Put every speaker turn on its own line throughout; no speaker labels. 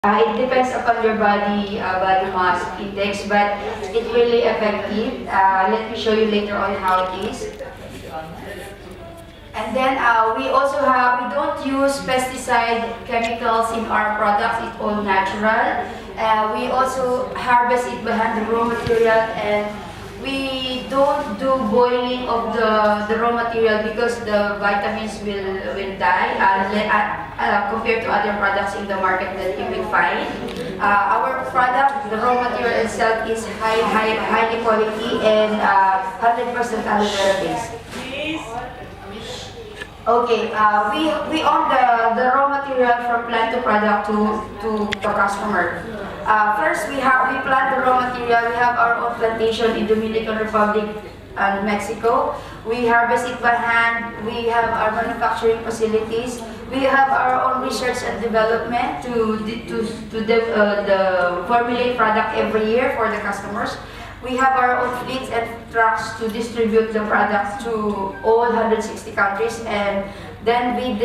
It depends upon your body mass index, but it's really effective. Let me show you later on how it is. And then we don't use pesticide chemicals in our products. It's all natural. We also harvest it by hand, the raw material, and we don't do boiling of the raw material because the vitamins will die compared to other products in the market that you will find. Our product, the raw material itself is highly quality and 100% aloe vera based. Okay, we own the raw material from plant to product to the customer. First, we plant the raw material. We have our own plantation in Dominican Republic and Mexico. We harvest it by hand. We have our manufacturing facilities. We have our own research and development to formulate product every year for the customers. We have our own fleets and trucks to distribute the product to all 160 countries, and then we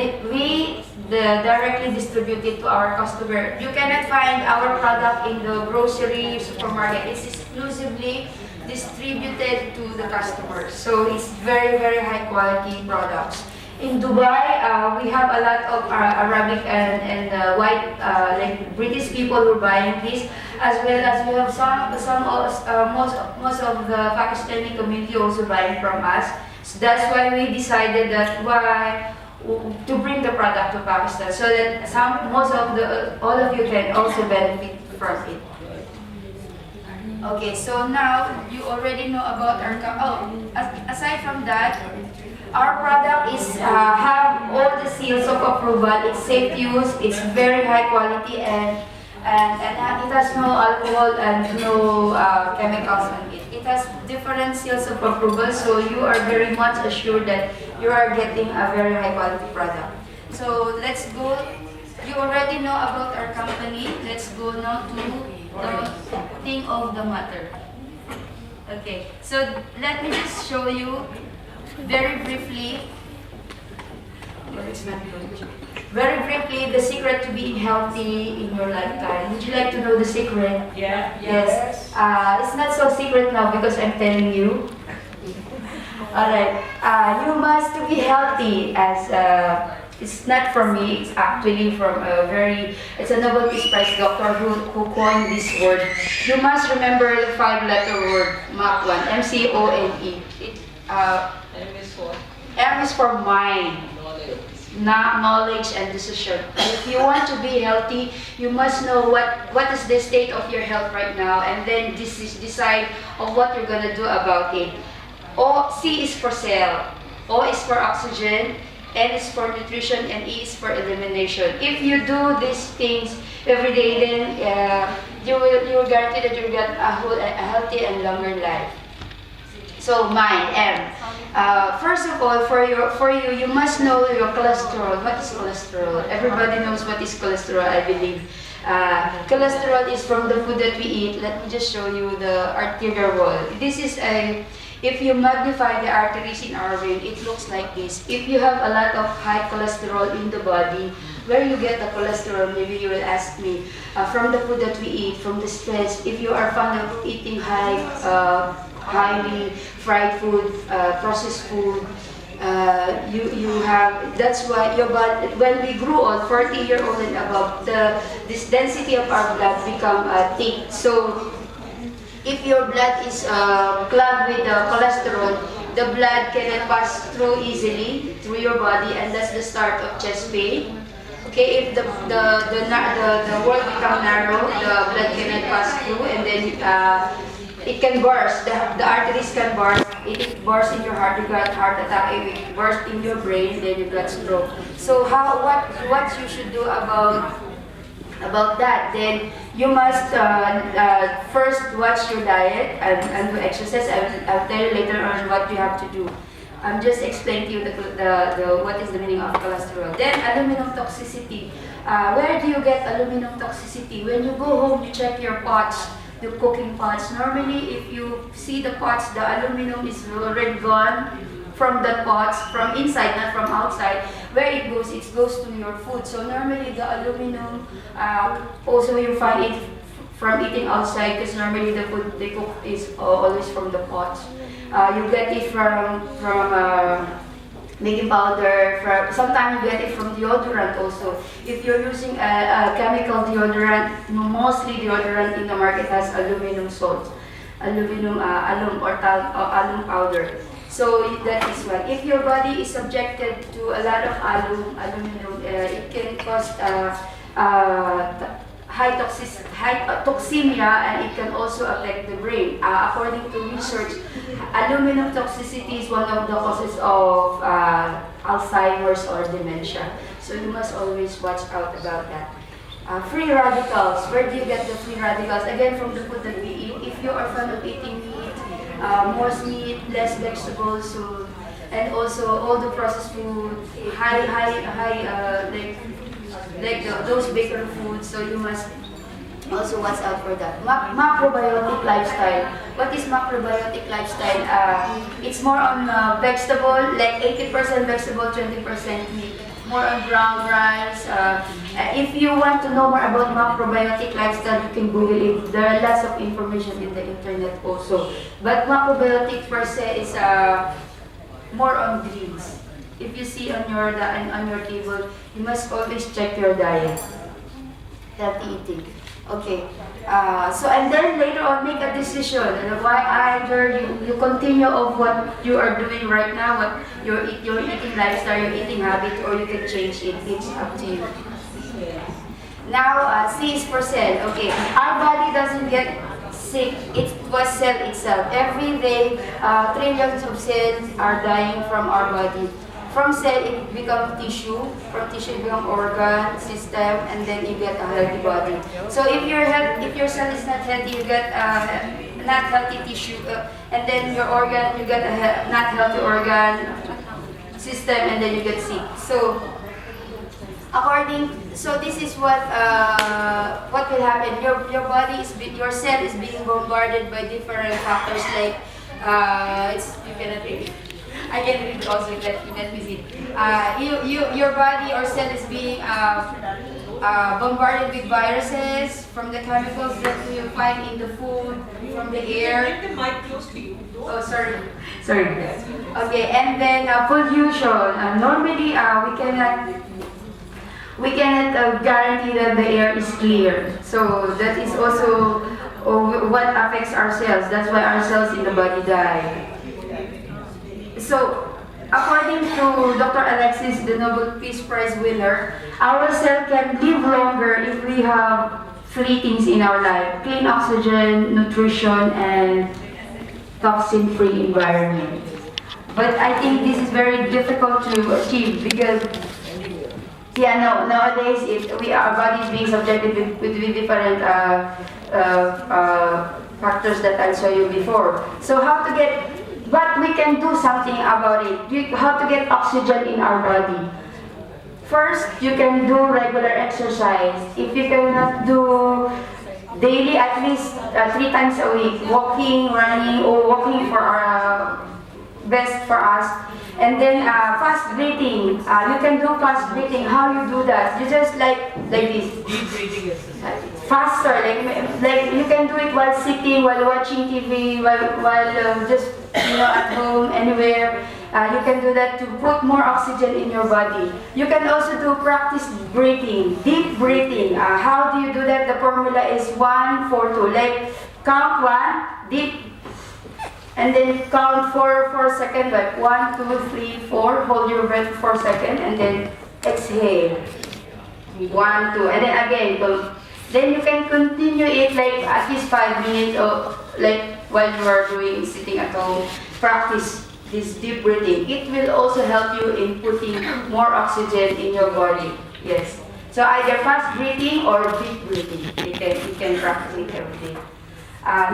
directly distribute it to our customer. You cannot find our product in the grocery supermarket. It's exclusively distributed to the customers. So it's very, very high quality products. In Dubai, we have a lot of Arabic and white, like British people who are buying this, as well as we have most of the Pakistani community also buying from us. So that's why we decided that to bring the product to Pakistan, so that all of you can also benefit from it. Okay, so now you already know about our aside from that, our product have all the seals of approval. It's safe to use. It's very high quality and it has no alcohol and no chemicals on it. It has different seals of approval, so you are very much assured that you are getting a very high quality product. So let's go. You already know about our company. Let's go now to the thing of the matter. Okay, so let me just show you very briefly. Very briefly, the secret to being healthy in your lifetime. Would you like to know the secret?
Yeah.
Yes. It's not so secret now because I'm telling you. Alright. You must to be healthy it's not from me, it's actually from it's a Nobel Peace Prize doctor who coined this word. You must remember the 5-letter word, MAC1, M-C-O-N-E. M is for mind, knowledge and decision. If you want to be healthy, you must know what is the state of your health right now, and then decide on what you're gonna do about it. C is for cell, O is for oxygen, N is for nutrition, and E is for elimination. If you do these things every day, then you will guarantee that you'll get a healthy and longer life. So mind, M. First of all, for you, you must know your cholesterol. What is cholesterol? Everybody knows what is cholesterol, I believe. Cholesterol is from the food that we eat. Let me just show you the arterial wall. This is if you magnify the arteries in our brain, it looks like this. If you have a lot of high cholesterol in the body, where you get the cholesterol, maybe you will ask me, from the food that we eat, from the stress. If you are fond of eating highly fried food, processed food, that's why your body, when we grew old, 40-year-old and above, this density of our blood become thick. So if your blood is clogged with cholesterol, the blood cannot pass through easily through your body, and that's the start of chest pain. Okay, if the wall become narrow, the blood cannot pass through, and then it can burst. The arteries can burst. If it bursts in your heart, you got heart attack. If it bursts in your brain, then you got stroke. So what you should do about that? Then you must first watch your diet and do exercise. I'll tell you later on what you have to do. I'm just explaining to you what is the meaning of cholesterol. Then aluminum toxicity. Where do you get aluminum toxicity? When you go home, you check your pots, the cooking pots. Normally, if you see the pots, the aluminum is already gone from the pots, from inside, not from outside. Where it goes to your food. So normally the aluminum, also you find it from eating outside because normally the food they cook is always from the pots. You get it from baking powder. Sometimes you get it from deodorant also. If you're using a chemical deodorant, mostly deodorant in the market has aluminum salt, alum powder. So that is why. If your body is subjected to a lot of aluminum, it can cause high toxemia, and it can also affect the brain. According to research, aluminum toxicity is one of the causes of Alzheimer's or dementia. So you must always watch out about that. Free radicals. Where do you get the free radicals? Again, from the food that we eat. If you are fan of eating meat, more meat, less vegetables, so, and also all the processed food, those bakery foods, so you must also watch out for that. Macrobiotic lifestyle. What is macrobiotic lifestyle? It's more on vegetable, like 80% vegetable, 20% meat. More on brown rice. If you want to know more about macrobiotic lifestyle, you can Google it. There are lots of information in the internet also. But macrobiotic per se is more on greens. If you see on your table, you must always check your diet. Healthy eating. Okay. So and then later on make a decision. Why either you continue of what you are doing right now, what your eating lifestyle, your eating habit, or you can change it. It's up to you. Now C is for cell. Okay. Our body doesn't get sick. It was cell itself. Every day, trillions of cells are dying from our body. From cell, it becomes tissue. From tissue, it becomes organ, system, and then you get a healthy body. So if your cell is not healthy, you get not healthy tissue, and then your organ, you get a not healthy organ, system, and then you get sick. So so this is what will happen. Your body your cell is being bombarded by different factors like you cannot read. I can read also. Let me see. Your body or cell is being bombarded with viruses from the chemicals that you find in the food, from the air.
Get the mic close to you.
Oh, sorry. Okay, and then pollution. Normally, we cannot guarantee that the air is clear. So that is also what affects our cells. That's why our cells in the body die. So, according to Dr. Alexis, the Nobel Peace Prize winner, our cell can live longer if we have three things in our life: clean oxygen, nutrition, and toxin-free environment. But I think this is very difficult to achieve because nowadays our body is being subjected with different factors that I saw you before. So but we can do something about it. How to get oxygen in our body. First, you can do regular exercise. If you cannot do daily, at least 3 times a week, walking, running, or walking for best for us. And then fast breathing. You can do fast breathing. How you do that? You just like this.
Deep breathing exercise.
Faster, like you can do it while sitting, while watching TV, while just at home, anywhere. You can do that to put more oxygen in your body. You can also do practice breathing, deep breathing. How do you do that? The formula is 1, 4, 2. Like count 1, deep, and then count 4 seconds. Like 1, 2, 3, 4. Hold your breath for 4 seconds, and then exhale. 1, 2, and then again. Then you can continue it like at least 5 minutes, or like while you are sitting at home. Practice this deep breathing. It will also help you in putting more oxygen in your body. Yes. So either fast breathing or deep breathing. You can practice it every day.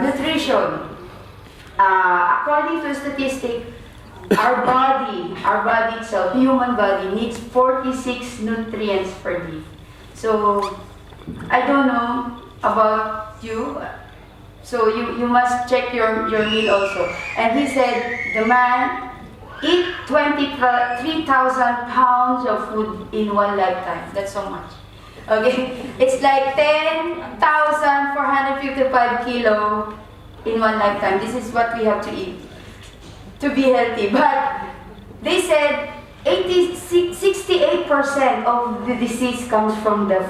Nutrition. According to statistics, our body itself, human body, needs 46 nutrients per day. So I don't know about you. So you must check your meal also. And he said the man eat 23,000 pounds of food in one lifetime. That's so much. Okay, it's like 10,455 kilo in one lifetime. This is what we have to eat to be healthy. But they said 68% of the disease comes from the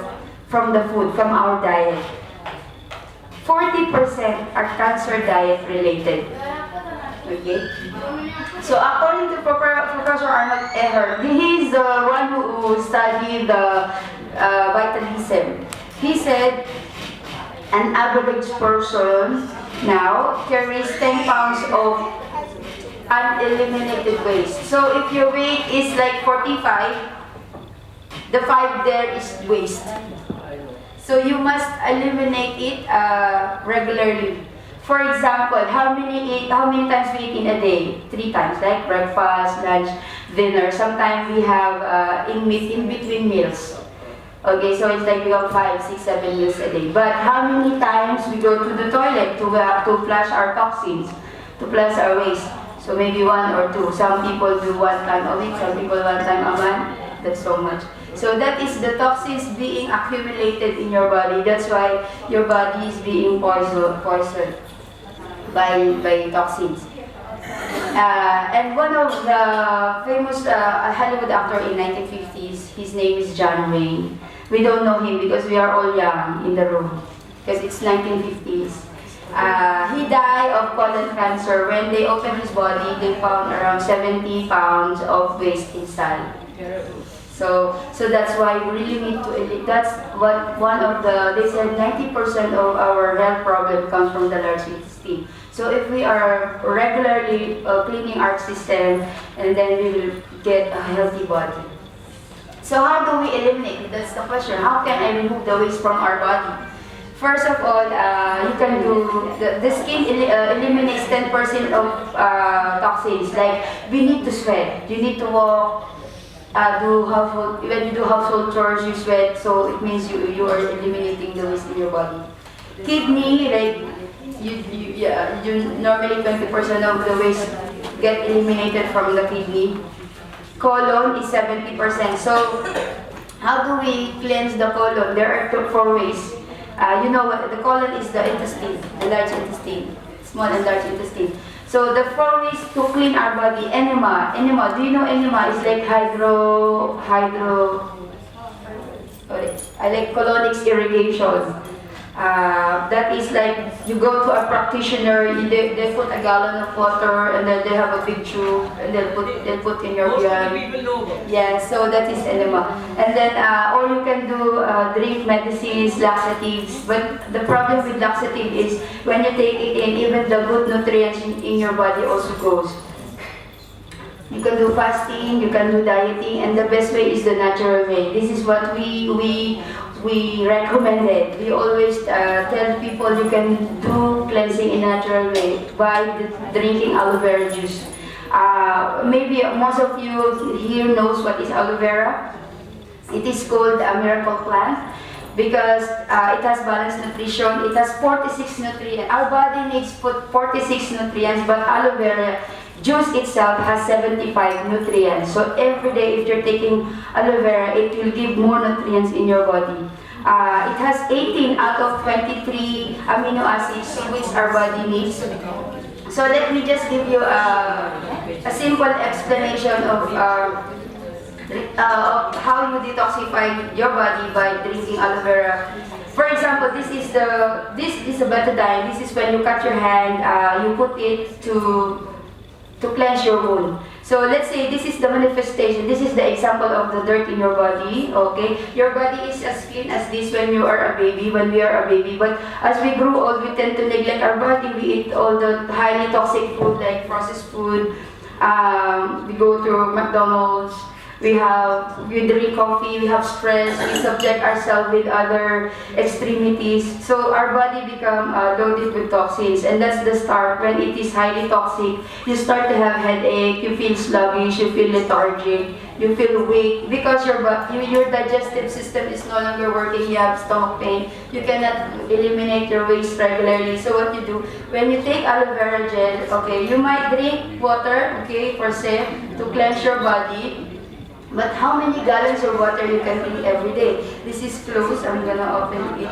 food, from our diet. 40% are cancer diet related. Okay? So according to Professor Arnold Ehrer, he is the one who studied the vitalism. He said an average person now carries 10 pounds of uneliminated waste. So if your weight is like 45, the 5 there is waste. So you must eliminate it regularly. For example, how many times we eat in a day? 3 times, like breakfast, lunch, dinner. Sometimes we have in between meals. Okay, so it's like we have 5, 6, 7 meals a day. But how many times we go to the toilet to flush our toxins, to flush our waste? So maybe 1 or 2. Some people do 1 time a week, some people 1 time a month. That's so much. So that is the toxins being accumulated in your body. That's why your body is being poisoned by toxins. And one of the famous Hollywood actor in 1950s, his name is John Wayne. We don't know him because we are all young in the room, because it's 1950s. He died of colon cancer. When they opened his body, they found around 70 pounds of waste inside. So that's why we really need to, that's what they said 90% of our health problem comes from the large intestine. So if we are regularly cleaning our system, and then we will get a healthy body. So how do we eliminate? That's the question. How can I remove the waste from our body? First of all, you can do, the skin eliminates 10% of toxins. Like, we need to sweat. You need to walk, when you do household chores, you sweat, so it means you are eliminating the waste in your body. Kidney, like, you normally 20% of the waste get eliminated from the kidney. Colon is 70%. So how do we cleanse the colon? There are 4 ways. You know what? The colon is the intestine, the large intestine, small and large intestine. So the 4 ways to clean our body. Enema. Do you know enema is like colonics irrigation. That is like you go to a practitioner, they put a gallon of water, and then they have a big tube, and they put in your blood. Yeah, so that is enema. And then, or you can do drink medicines, laxatives. But the problem with laxative is when you take it in, even the good nutrients in your body also goes. You can do fasting, you can do dieting, and the best way is the natural way. This is what we recommended. We always tell people you can do cleansing in a natural way by drinking aloe vera juice. Maybe most of you here knows what is aloe vera. It is called a miracle plant because it has balanced nutrition. It has 46 nutrients. Our body needs 46 nutrients, but aloe vera juice itself has 75 nutrients. So every day if you're taking aloe vera, it will give more nutrients in your body. It has 18 out of 23 amino acids which our body needs. So let me just give you a simple explanation of how you detoxify your body by drinking aloe vera. For example, this is a betadine. This is when you cut your hand, you put it to cleanse your wound. So let's say this is the manifestation. This is the example of the dirt in your body. Okay, your body is as clean as this when you are a baby, when we are a baby. But as we grow old, we tend to neglect our body. We eat all the highly toxic food like processed food. We go to McDonald's. We drink coffee, we have stress, we subject ourselves with other extremities. So our body become loaded with toxins, and that's the start. When it is highly toxic, you start to have headache, you feel sluggish, you feel lethargic, you feel weak because your digestive system is no longer working, you have stomach pain, you cannot eliminate your waste regularly. So what you do, when you take aloe vera gel, okay, you might drink water, okay, for sip, to cleanse your body. But how many gallons of water you can drink every day? This is closed. I'm gonna open it.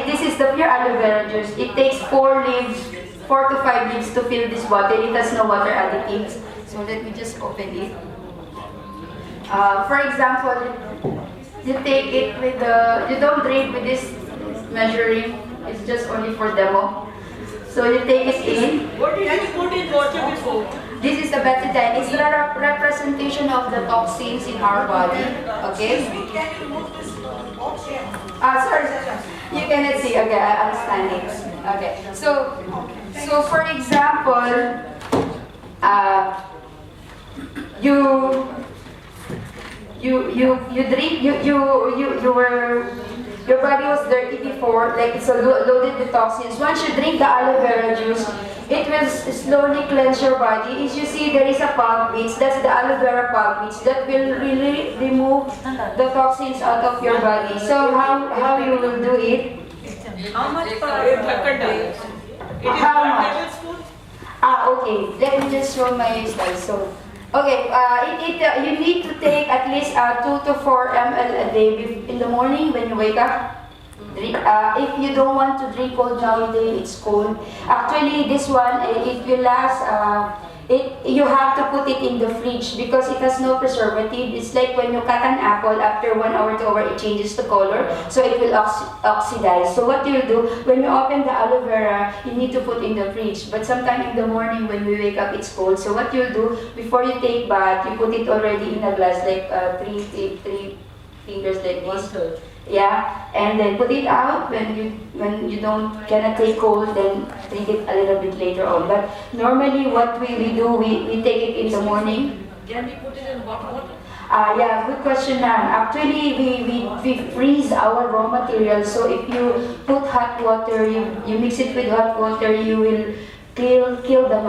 This is the pure aloe vera juice. It takes 4 to 5 leaves to fill this bottle. It has no water additives. So let me just open it. For example, you take it with you don't drink with this measuring. It's just only for demo. So you take it in.
What did you put in water before?
This is the betadine. It's the representation of the toxins in our body. Okay?
Can you remove this
Sorry. You cannot see. Okay, I'm standing. Okay. So for example, you drink, your body was dirty before, like it's loaded with toxins. Once you drink the aloe vera juice, it will slowly cleanse your body. As you see, there is a pulp bits. That's the aloe vera pulp bits that will really remove the toxins out of your body. So how you will do it?
How much per day?
How much?
Tablespoon?
Okay. Let me just show my slide. So, okay, you need to take at least 2 to 4 ml a day in the morning when you wake up. If you don't want to drink cold nowadays, it's cold. Actually, this one, it will last, you have to put it in the fridge because it has no preservative. It's like when you cut an apple, after 1 hour, 2 hours, it changes the color, so it will oxidize. So what you do, when you open the aloe vera, you need to put in the fridge. But sometime in the morning when we wake up, it's cold. So what you'll do, before you take bath, you put it already in a glass, like three fingers like this. Yeah, and then put it out when you cannot take cold, then drink it a little bit later on. But normally what we do, we take it in the morning.
Can we put it in hot water?
Yeah, good question, ma'am. Actually, we freeze our raw materials. So if you put hot water, you mix it with hot water, you will kill the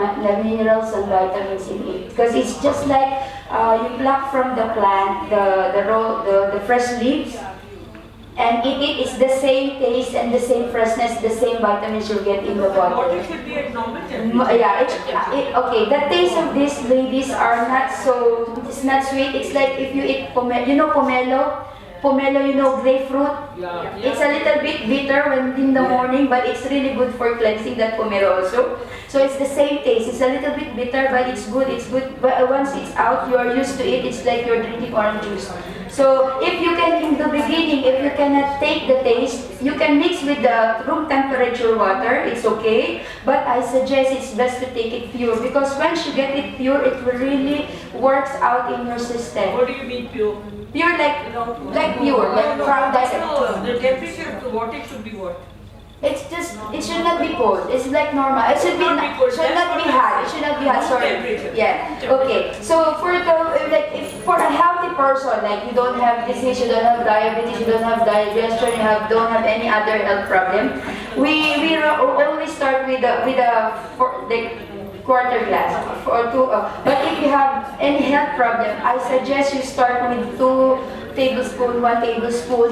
minerals and vitamins in it. Because it's just like you pluck from the plant the fresh leaves, and eat it. It's the same taste and the same freshness, the same vitamins you get in the bottle.
Water should be at normal temperature.
Yeah, okay. The taste of these ladies are not so, it's not sweet. It's like if you eat pomelo, grapefruit.
Yeah.
It's a little bit bitter when in the morning, but it's really good for cleansing, that pomelo also. So it's the same taste. It's a little bit bitter, but it's good. It's good. But once it's out, you are used to it. It's like you're drinking orange juice. So if you can, in the beginning, if you cannot take the taste, you can mix with the room temperature water. It's okay. But I suggest it's best to take it pure, because once you get it pure, it will really works out in your system.
What do you mean pure?
Pure like pure, like from that.
No, the temperature of the water should be what?
It's just, it should not be cold. It's like normal. It should
Not be cold.
should not be hot. It should not be hot. Sorry.
Temperature.
Yeah. Okay. So for if for a healthy person, like you don't have disease, you don't have diabetes, you don't have digestion, don't have any other health problem, we always start with like quarter glass or 2. But if you have any health problem, I suggest you start with 2 tablespoons, 1 tablespoon.